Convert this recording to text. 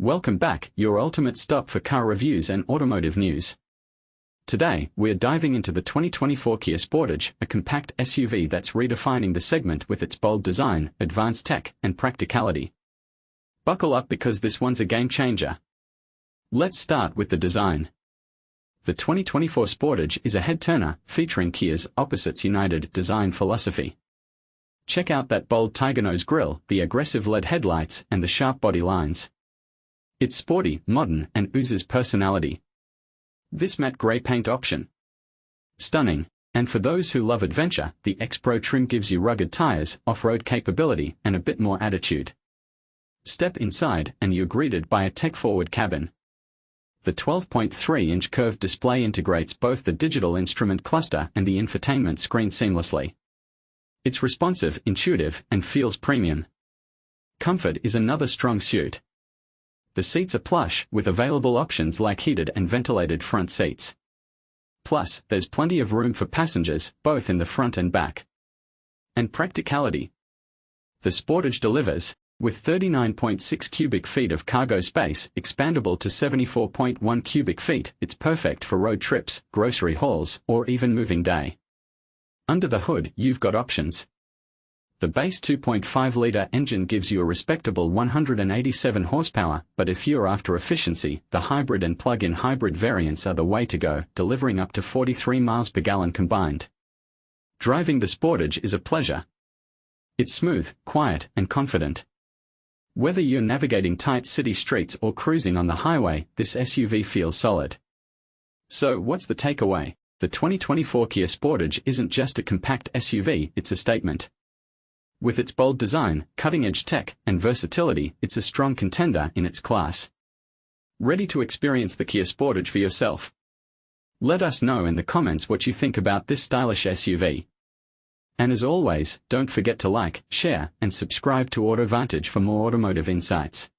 Welcome back, your ultimate stop for car reviews and automotive news. Today, we're diving into the 2024 Kia Sportage, a compact SUV that's redefining the segment with its bold design, advanced tech, and practicality. Buckle up because this one's a game changer. Let's start with the design. The 2024 Sportage is a head-turner, featuring Kia's Opposites United design philosophy. Check out that bold tiger nose grille, the aggressive LED headlights, and the sharp body lines. It's sporty, modern, and oozes personality. This matte grey paint option. Stunning. And for those who love adventure, the X-Pro trim gives you rugged tires, off-road capability, and a bit more attitude. Step inside, and you're greeted by a tech-forward cabin. The 12.3-inch curved display integrates both the digital instrument cluster and the infotainment screen seamlessly. It's responsive, intuitive, and feels premium. Comfort is another strong suit. The seats are plush, with available options like heated and ventilated front seats. Plus, there's plenty of room for passengers, both in the front and back. And practicality. The Sportage delivers, with 39.6 cubic feet of cargo space, expandable to 74.1 cubic feet, it's perfect for road trips, grocery hauls, or even moving day. Under the hood, you've got options. The base 2.5-litre engine gives you a respectable 187 horsepower, but if you're after efficiency, the hybrid and plug-in hybrid variants are the way to go, delivering up to 43 miles per gallon combined. Driving the Sportage is a pleasure. It's smooth, quiet, and confident. Whether you're navigating tight city streets or cruising on the highway, this SUV feels solid. So, what's the takeaway? The 2024 Kia Sportage isn't just a compact SUV, it's a statement. With its bold design, cutting-edge tech, and versatility, it's a strong contender in its class. Ready to experience the Kia Sportage for yourself? Let us know in the comments what you think about this stylish SUV. And as always, don't forget to like, share, and subscribe to AutoVantage for more automotive insights.